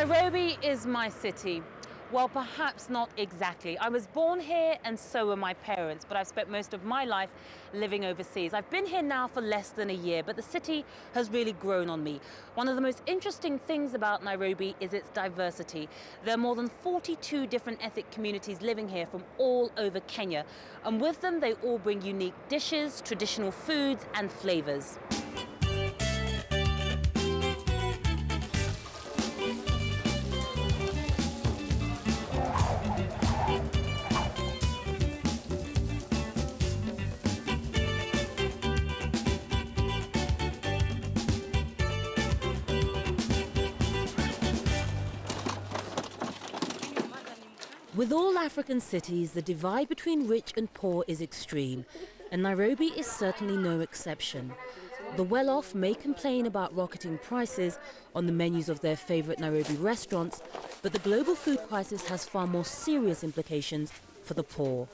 Nairobi is my city. Well, perhaps not exactly. I was born here and so were my parents, but I've spent most of my life living overseas. I've been here now for less than a year, but the city has really grown on me. One of the most interesting things about Nairobi is its diversity. There are more than 42 different ethnic communities living here from all over Kenya, and with them they all bring unique dishes, traditional foods and flavors. With all African cities, the divide between rich and poor is extreme, and Nairobi is certainly no exception. The well-off may complain about rocketing prices on the menus of their favorite Nairobi restaurants, but the global food crisis has far more serious implications for the poor.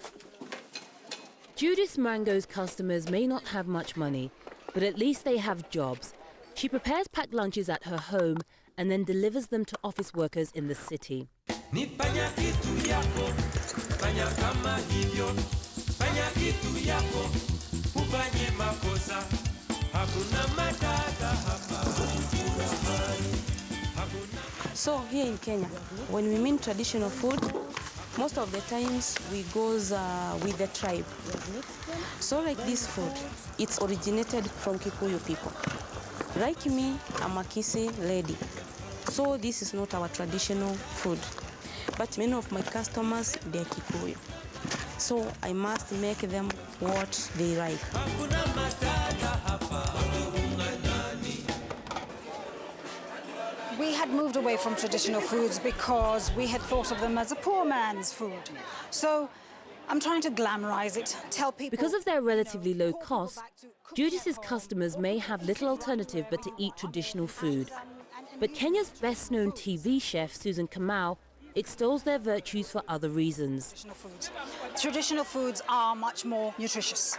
Judith Mango's customers may not have much money, but at least they have jobs. She prepares packed lunches at her home and then delivers them to office workers in the city. Nifanya kitu yako, fanya kama hivyo, fanya kitu yako, ufanye makosa, hakuna matata hapa. So here in Kenya, when we mean traditional food, most of the times we goes with the tribe. So like this food, it's originated from Kikuyu people. Like me, I'm a Kisi lady. So this is not our traditional food. But many of my customers, they're Kikuyu. So I must make them what they like. We had moved away from traditional foods because we had thought of them as a poor man's food. So I'm trying to glamorize it, tell people... Because of their relatively low cost, Judith's customers may have little alternative but to eat traditional food. But Kenya's best-known TV chef, Susan Kamau, extols their virtues for other reasons. Traditional foods are much more nutritious.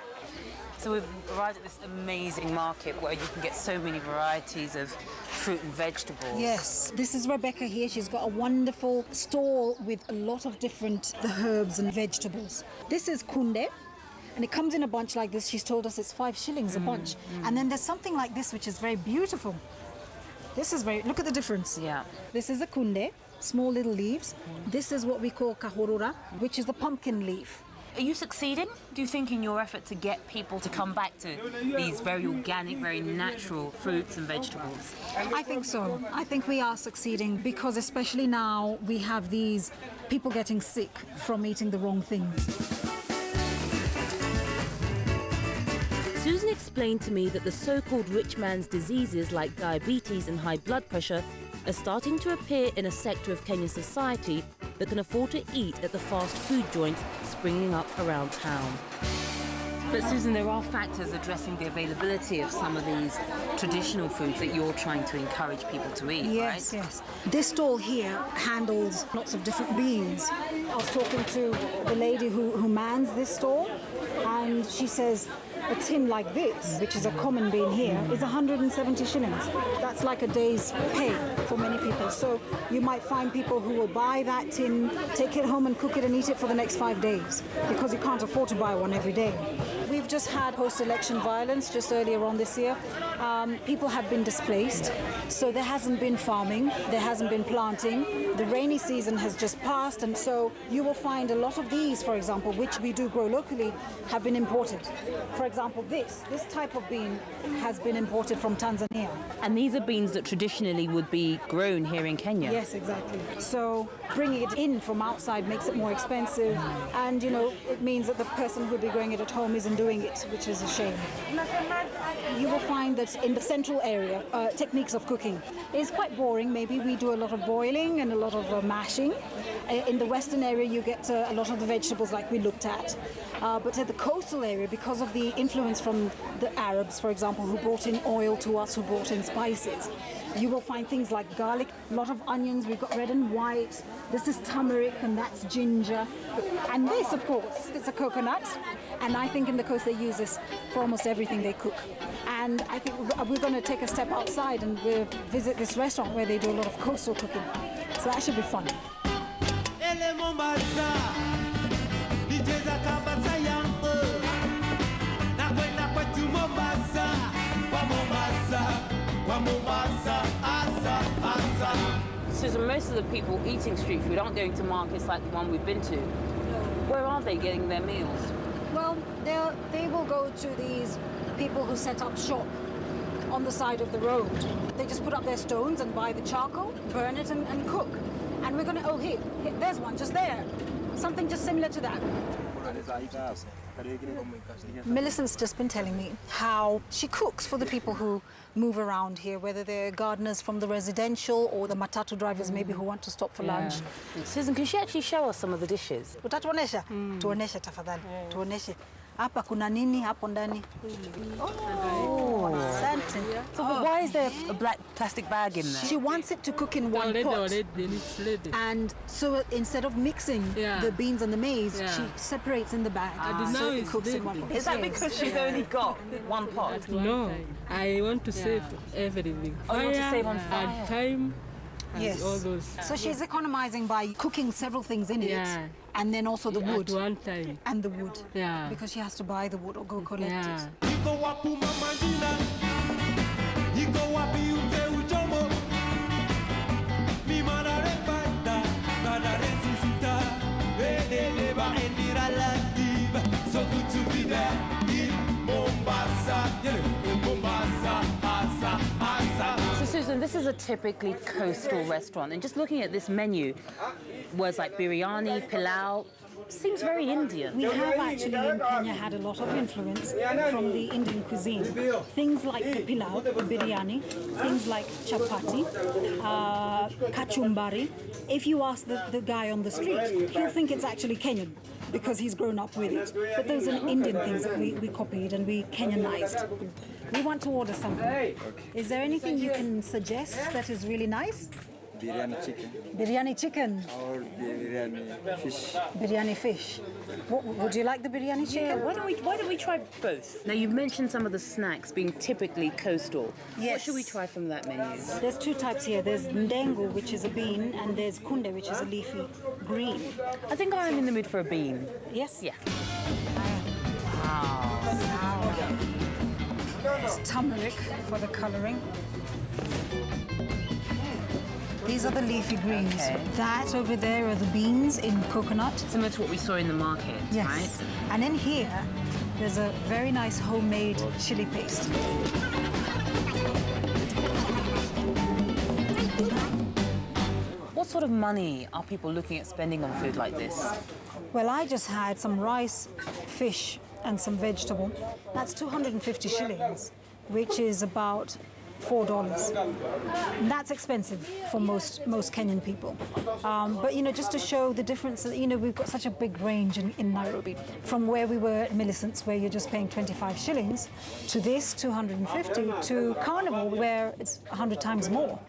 So we've arrived at this amazing market where you can get so many varieties of fruit and vegetables. Yes, this is Rebecca here. She's got a wonderful stall with a lot of different herbs and vegetables. This is kunde, and it comes in a bunch like this. She's told us it's 5 shillings a bunch. And then there's something like this which is very beautiful. This is very, look at the difference. Yeah. This is a kunde, small little leaves. This is what we call kahorura, which is the pumpkin leaf. Are you succeeding, do you think, in your effort to get people to come back to these very organic, very natural fruits and vegetables? I think so. I think we are succeeding because especially now we have these people getting sick from eating the wrong things. Susan explained to me that the so-called rich man's diseases like diabetes and high blood pressure are starting to appear in a sector of Kenyan society that can afford to eat at the fast food joints springing up around town. But Susan, there are factors addressing the availability of some of these traditional foods that you're trying to encourage people to eat, yes, right? Yes. This stall here handles lots of different beans. I was talking to the lady who mans this stall, and she says a tin like this, which is a common bean here, is 170 shillings. That's like a day's pay for many people. So you might find people who will buy that tin, take it home and cook it and eat it for the next 5 days because you can't afford to buy one every day. We've just had post-election violence just earlier on this year. People have been displaced, so there hasn't been farming, there hasn't been planting. The rainy season has just passed, and so you will find a lot of these, for example, which we do grow locally, have been imported. For example, this type of bean has been imported from Tanzania. And these are beans that traditionally would be grown here in Kenya? Yes, exactly. So bringing it in from outside makes it more expensive, and you know, it means that the person who would be growing it at home isn't doing it, which is a shame. You will find that in the central area, techniques of cooking is quite boring. Maybe we do a lot of boiling and a lot of mashing. In the western area, you get a lot of the vegetables like we looked at. But at the coastal area, because of the influence from the Arabs, for example, who brought in oil to us, who brought in spices, you will find things like garlic, a lot of onions. We've got red and white. This is turmeric, and that's ginger. And this, of course, it's a coconut. And I think in the coastal they use this for almost everything they cook. And I think we're going to take a step outside and we'll visit this restaurant where they do a lot of coastal cooking. So that should be fun. Susan, most of the people eating street food aren't going to markets like the one we've been to. Where are they getting their meals? Well, they will go to these people who set up shop on the side of the road. They just put up their stones and buy the charcoal, burn it and cook. And we're going to, oh, here, there's one just there. Something just similar to that. Millicent's just been telling me how she cooks for the people who move around here, whether they're gardeners from the residential or the matatu drivers maybe who want to stop for lunch. Susan, can she actually show us some of the dishes? Utatuonesha? Tuoneshe tafadhali. Tuoneshe. Hapa kuna nini hapo ndani? Oh, asante. So why is there a black plastic bag in there? She wants it to cook in one pot. And so instead of mixing the beans and the maize, she separates in the bag. So it cooks in one pot. Is that because she's only got one pot? No, I want to save everything. Oh, you want to save on fire? And time. Yes. All those. So she's economizing by cooking several things in it, and then also the wood. At one time. And the wood. Yeah. Because she has to buy the wood or go collect it. So good to be there in Mombasa, in Mombasa, So Susan, this is a typically coastal restaurant, and just looking at this menu, words like biryani, pilau, seems very Indian. We have actually in Kenya had a lot of influence from the Indian cuisine. Things like the pilau, biryani, things like chapati, kachumbari. If you ask the guy on the street, he'll think it's actually Kenyan because he's grown up with it. But those are Indian things that we copied and we Kenyanized. We want to order something. Okay. Is there anything you can suggest that is really nice? Biryani chicken. Biryani chicken. Or biryani fish. Biryani fish. Would you like the biryani chicken? Yeah, why don't we try both? Now, you've mentioned some of the snacks being typically coastal. Yes. What should we try from that menu? There's two types here. There's ndengu, which is a bean, and there's kunde, which is a leafy green. I think I'm in the mood for a bean. Yes? Yeah. Wow. There's turmeric for the colouring. These are the leafy greens. Okay. That over there are the beans in coconut. Similar to what we saw in the market, Yes. right? And in here, there's a very nice homemade chili paste. What sort of money are people looking at spending on food like this? Well, I just had some rice, fish, and some vegetable. That's 250 shillings, which is about $4. And that's expensive for most Kenyan people. But, you know, just to show the difference, you know, we've got such a big range in Nairobi. From where we were at Millicent's, where you're just paying 25 shillings, to this, 250, to Carnival, where it's 100 times more.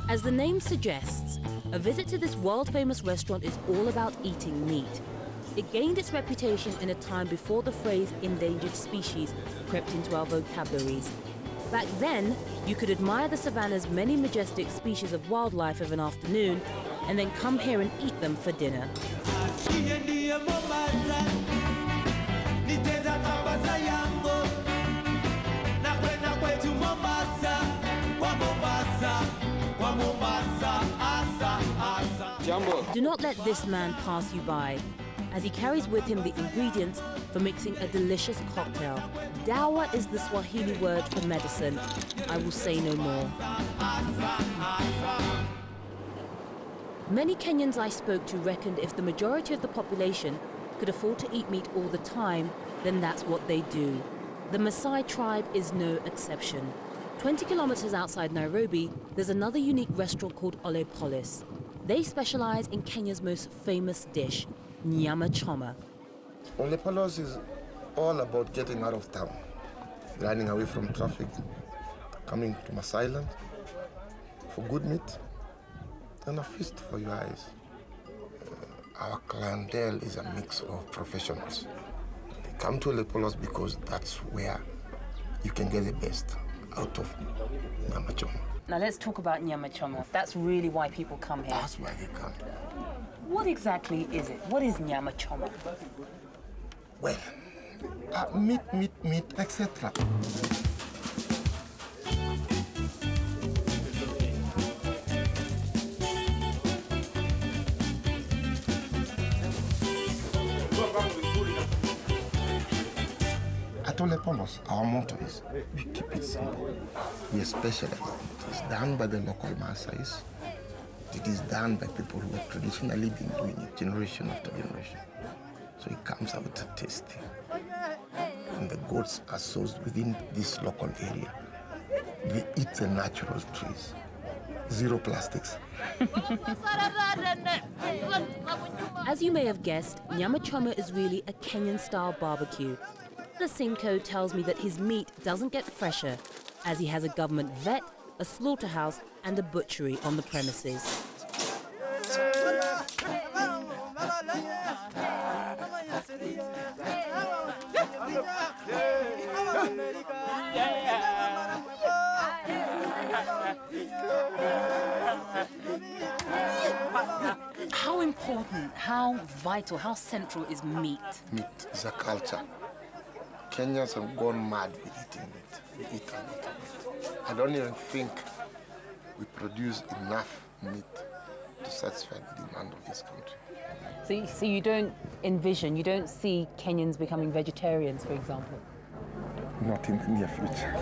As the name suggests, a visit to this world-famous restaurant is all about eating meat. It gained its reputation in a time before the phrase endangered species crept into our vocabularies. Back then, you could admire the savannah's many majestic species of wildlife of an afternoon and then come here and eat them for dinner. Do not let this man pass you by, as he carries with him the ingredients for mixing a delicious cocktail. Dawa is the Swahili word for medicine. I will say no more. Many Kenyans I spoke to reckoned if the majority of the population could afford to eat meat all the time, then that's what they do. The Maasai tribe is no exception. 20 kilometers outside Nairobi, there's another unique restaurant called Ole Polis. They specialize in Kenya's most famous dish, nyama choma. Ole Polis is all about getting out of town, running away from traffic, coming to Maasai land for good meat and a feast for your eyes. Our clientele is a mix of professionals, Come to Lepolos because that's where you can get the best out of nyama choma. Now let's talk about nyama choma. That's really why people come here. That's why they come. What exactly is it? What is nyama choma? Well, meat, etc. At Lepolos, our motto is we keep it simple. We are specialized. It is done by the local Maasais. It is done by people who have traditionally been doing it generation after generation. So it comes out tasty. And the goats are sourced within this local area. They eat the natural trees. Zero plastics. As you may have guessed, nyama choma is really a Kenyan-style barbecue. The Simcoe tells me that his meat doesn't get fresher, as he has a government vet, a slaughterhouse, and a butchery on the premises. How important, how vital, how central is meat? Meat is a culture. Kenyans have gone mad with eating meat. We eat a lot of meat. I don't even think we produce enough meat to satisfy the demand of this country. So you don't envision, you don't see Kenyans becoming vegetarians, for example? Not in the near future.